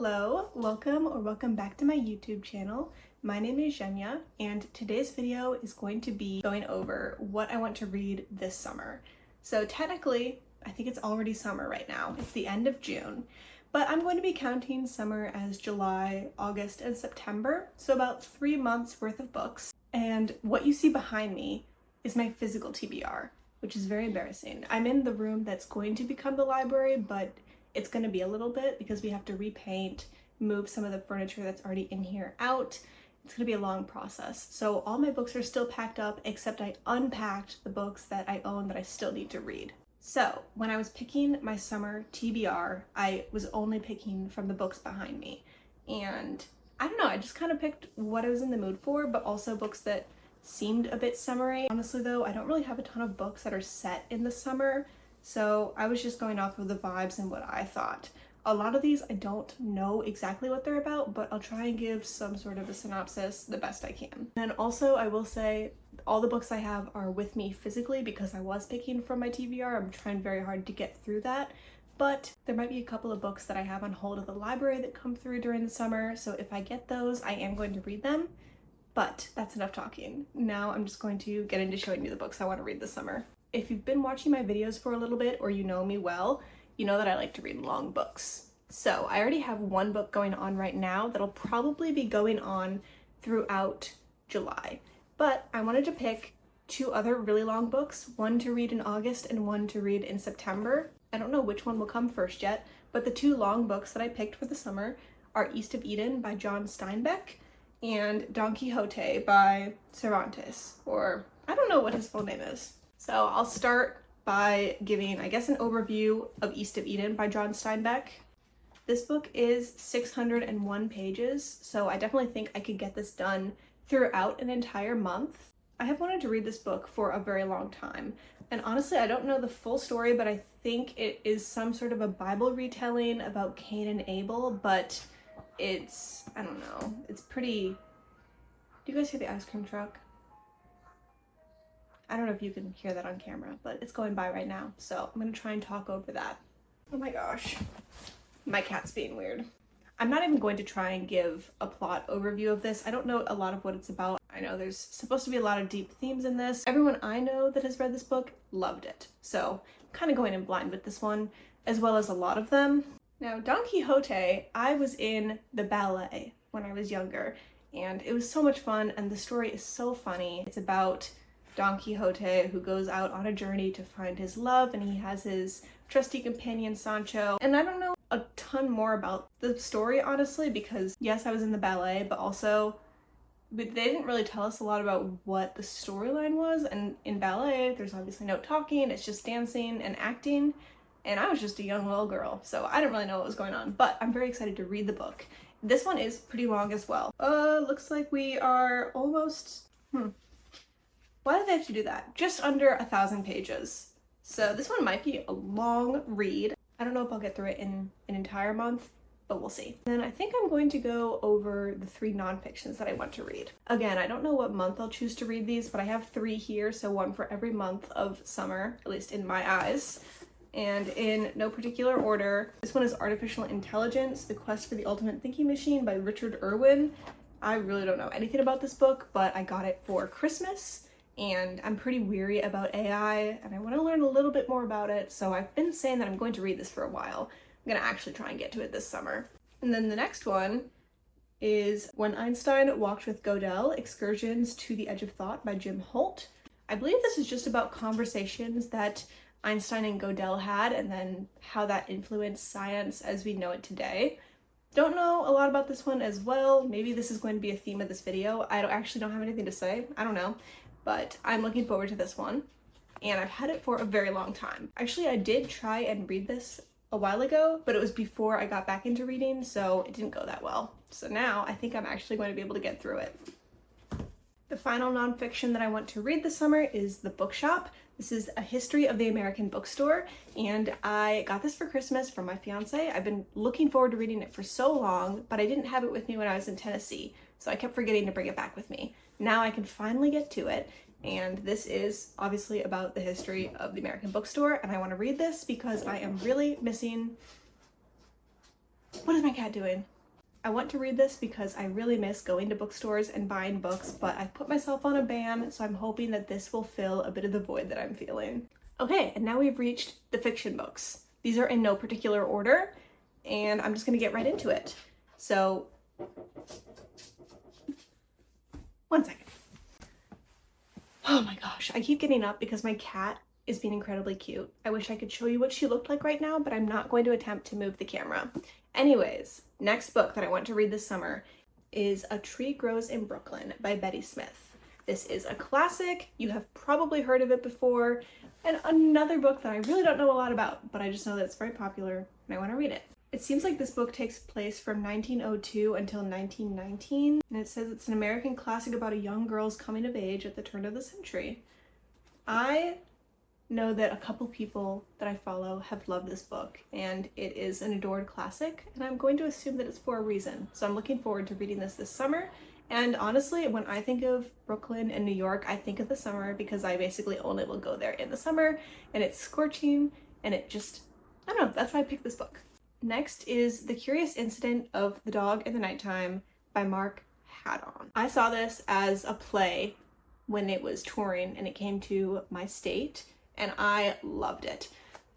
Hello, welcome back to my YouTube channel. My name is Zhenya, and today's video is going to be going over what I want to read this summer. So technically, I think it's already summer right now. It's the end of June, but I'm going to be counting summer as July, August, and September, so about 3 months worth of books. And what you see behind me is my physical TBR, which is very embarrassing. I'm in the room that's going to become the library, but it's going to be a little bit because we have to repaint, move some of the furniture that's already in here out. It's going to be a long process. So all my books are still packed up, except I unpacked the books that I own that I still need to read. So when I was picking my summer TBR, I was only picking from the books behind me. And I don't know, I just kind of picked what I was in the mood for, but also books that seemed a bit summery. Honestly though, I don't really have a ton of books that are set in the summer. So I was just going off of the vibes and what I thought. A lot of these I don't know exactly what they're about, but I'll try and give some sort of a synopsis the best I can. And also I will say all the books I have are with me physically because I was picking from my TBR. I'm trying very hard to get through that, but there might be a couple of books that I have on hold at the library that come through during the summer. So if I get those, I am going to read them, but that's enough talking. Now I'm just going to get into showing you the books I want to read this summer. If you've been watching my videos for a little bit or you know me well, you know that I like to read long books. So I already have one book going on right now that'll probably be going on throughout July. But I wanted to pick 2 other really long books, one to read in August and one to read in September. I don't know which one will come first yet, but the 2 long books that I picked for the summer are East of Eden by John Steinbeck and Don Quixote by Cervantes, or I don't know what his full name is. So I'll start by giving, I guess, an overview of East of Eden by John Steinbeck. This book is 601 pages, so I definitely think I could get this done throughout an entire month. I have wanted to read this book for a very long time, and honestly, I don't know the full story, but I think it is some sort of a Bible retelling about Cain and Abel, but it's, I don't know, it's pretty... Do you guys hear the ice cream truck? I don't know if you can hear that on camera, but it's going by right now, so I'm gonna try and talk over that. Oh my gosh, my cat's being weird. I'm not even going to try and give a plot overview of this. I don't know a lot of what it's about. I know there's supposed to be a lot of deep themes in this. Everyone I know that has read this book loved it, so I'm kind of going in blind with this one, as well as a lot of them. Now, Don Quixote, I was in the ballet when I was younger, and it was so much fun, and the story is so funny. It's about Don Quixote who goes out on a journey to find his love, and he has his trusty companion Sancho. And I don't know a ton more about the story, honestly, because yes, I was in the ballet, but also they didn't really tell us a lot about what the storyline was. And in ballet, there's obviously no talking, it's just dancing and acting. And I was just a young little girl, so I didn't really know what was going on, but I'm very excited to read the book. This one is pretty long as well. Looks like we are almost, why did they have to do that? Just under 1,000 pages. So this one might be a long read. I don't know if I'll get through it in an entire month, but we'll see. Then I think I'm going to go over the 3 nonfictions that I want to read. Again, I don't know what month I'll choose to read these, but I have 3 here, so one for every month of summer, at least in my eyes. And in no particular order, this one is Artificial Intelligence, The Quest for the Ultimate Thinking Machine by Richard Irwin. I really don't know anything about this book, but I got it for Christmas. And I'm pretty weary about AI, and I want to learn a little bit more about it, so I've been saying that I'm going to read this for a while. I'm going to actually try and get to it this summer. And then the next one is When Einstein Walked with Gödel, Excursions to the Edge of Thought by Jim Holt. I believe this is just about conversations that Einstein and Gödel had, and then how that influenced science as we know it today. Don't know a lot about this one as well. Maybe this is going to be a theme of this video. I actually don't have anything to say. I don't know. But I'm looking forward to this one, and I've had it for a very long time. Actually, I did try and read this a while ago, but it was before I got back into reading, so it didn't go that well. So now I think I'm actually going to be able to get through it. The final nonfiction that I want to read this summer is The Bookshop. This is a history of the American bookstore, and I got this for Christmas from my fiance. I've been looking forward to reading it for so long, but I didn't have it with me when I was in Tennessee, so I kept forgetting to bring it back with me. Now I can finally get to it, and this is obviously about the history of the American bookstore, and I want to read this because I am really missing What is my cat doing? I want to read this because I really miss going to bookstores and buying books, but I've put myself on a ban, so I'm hoping that this will fill a bit of the void that I'm feeling. Okay, and now we've reached the fiction books. These are in no particular order, and I'm just gonna get right into it. So, one second. Oh my gosh, I keep getting up because my cat is being incredibly cute. I wish I could show you what she looked like right now, but I'm not going to attempt to move the camera. Anyways, next book that I want to read this summer is A Tree Grows in Brooklyn by Betty Smith. This is a classic. You have probably heard of it before, and another book that I really don't know a lot about, but I just know that it's very popular and I want to read it. It seems like this book takes place from 1902 until 1919, and it says it's an American classic about a young girl's coming of age at the turn of the century. I know that a couple people that I follow have loved this book, and it is an adored classic, and I'm going to assume that it's for a reason. So I'm looking forward to reading this summer. And honestly, when I think of Brooklyn and New York, I think of the summer because I basically only will go there in the summer, and it's scorching, and it just, I don't know, that's why I picked this book. Next is The Curious Incident of the Dog in the Nighttime by Mark Haddon. I saw this as a play when it was touring and it came to my state, and I loved it.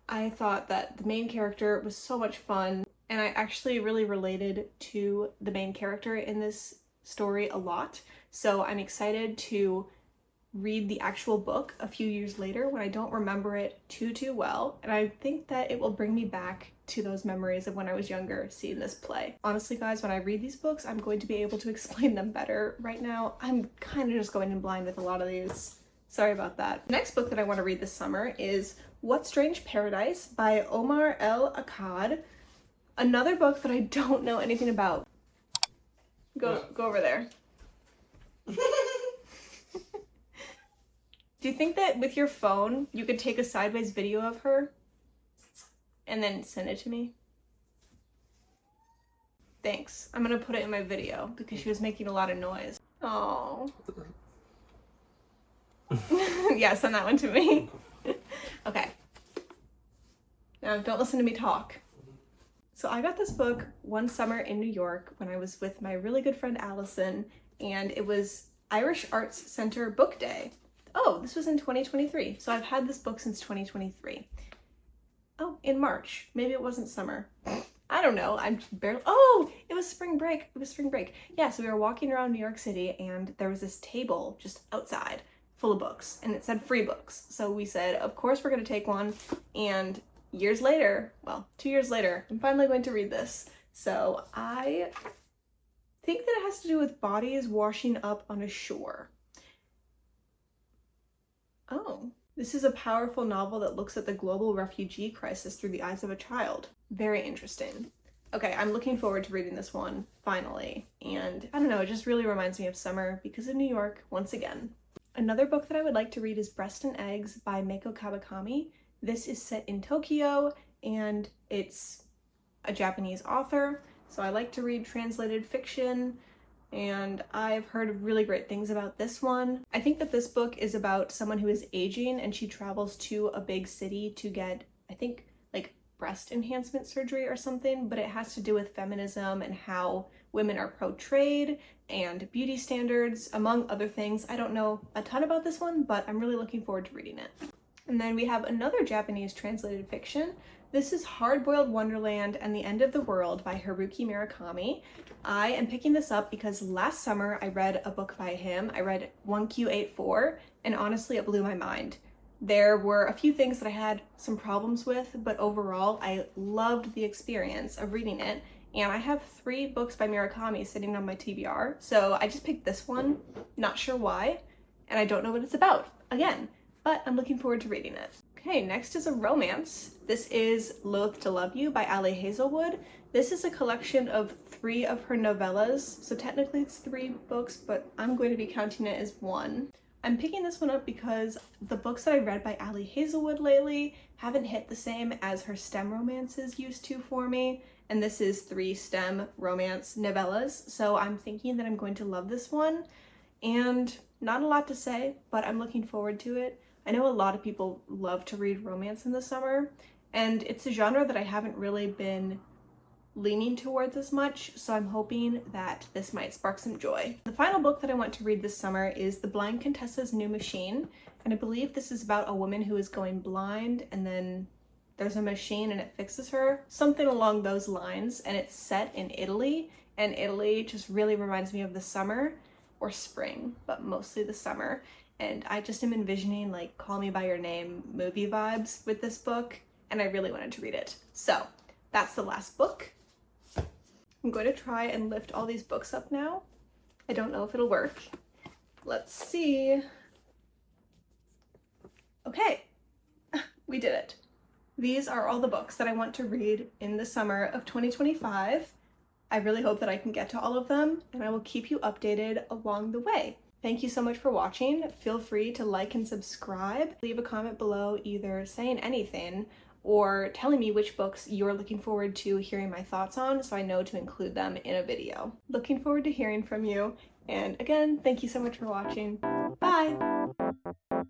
I thought that the main character was so much fun, and I actually really related to the main character in this story a lot. So I'm excited to read the actual book a few years later when I don't remember it too well, and I think that it will bring me back to those memories of when I was younger seeing this play. Honestly guys, when I read these books, I'm going to be able to explain them better. Right now, I'm kind of just going in blind with a lot of these. Sorry about that. The next book that I want to read this summer is What Strange Paradise by Omar El Akkad. Another book that I don't know anything about. Go over there. Do you think that with your phone, you could take a sideways video of her and then send it to me? Thanks. I'm gonna put it in my video because she was making a lot of noise. Oh. Yeah, send that one to me. Okay. Now, don't listen to me talk. So I got this book one summer in New York when I was with my really good friend Allison, and it was Irish Arts Center Book Day. Oh, this was in 2023. So I've had this book since 2023. Oh, in March. Maybe it wasn't summer. I don't know. I'm barely. Oh, it was spring break. It was spring break. Yeah, so we were walking around New York City, and there was this table just outside full of books, and it said free books. So we said, of course we're going to take one. And years later, well, 2 years later, I'm finally going to read this. So I think that it has to do with bodies washing up on a shore. Oh, this is a powerful novel that looks at the global refugee crisis through the eyes of a child. Very interesting. Okay, I'm looking forward to reading this one, finally. And I don't know, it just really reminds me of summer because of New York once again. Another book that I would like to read is Breast and Eggs by Meiko Kawakami. This is set in Tokyo, and it's a Japanese author, so I like to read translated fiction, and I've heard really great things about this one. I think that this book is about someone who is aging, and she travels to a big city to get, I think, like breast enhancement surgery or something, but it has to do with feminism and how women are portrayed and beauty standards, among other things. I don't know a ton about this one, but I'm really looking forward to reading it. And then we have another Japanese translated fiction. This is Hard-Boiled Wonderland and the End of the World by Haruki Murakami. I am picking this up because last summer I read a book by him. I read 1Q84, and honestly it blew my mind. There were a few things that I had some problems with, but overall I loved the experience of reading it. And I have 3 books by Murakami sitting on my TBR, so I just picked this one, not sure why, and I don't know what it's about, again, but I'm looking forward to reading it. Okay, next is a romance. This is Loath to Love You by Ali Hazelwood. This is a collection of 3 of her novellas, so technically it's 3 books, but I'm going to be counting it as 1. I'm picking this one up because the books that I read by Ali Hazelwood lately haven't hit the same as her STEM romances used to for me, and this is 3 STEM romance novellas, so I'm thinking that I'm going to love this one, and not a lot to say, but I'm looking forward to it. I know a lot of people love to read romance in the summer, and it's a genre that I haven't really been leaning towards as much, so I'm hoping that this might spark some joy. The final book that I want to read this summer is The Blind Contessa's New Machine, and I believe this is about a woman who is going blind and then there's a machine and it fixes her, something along those lines, and it's set in Italy, and Italy just really reminds me of the summer or spring, but mostly the summer, and I just am envisioning like Call Me By Your Name movie vibes with this book, and I really wanted to read it. So that's the last book. I'm going to try and lift all these books up now. I don't know if it'll work. Let's see. Okay, we did it. These are all the books that I want to read in the summer of 2025. I really hope that I can get to all of them, and I will keep you updated along the way. Thank you so much for watching. Feel free to like and subscribe. Leave a comment below either saying anything or telling me which books you're looking forward to hearing my thoughts on so I know to include them in a video. Looking forward to hearing from you. And again, thank you so much for watching. Bye!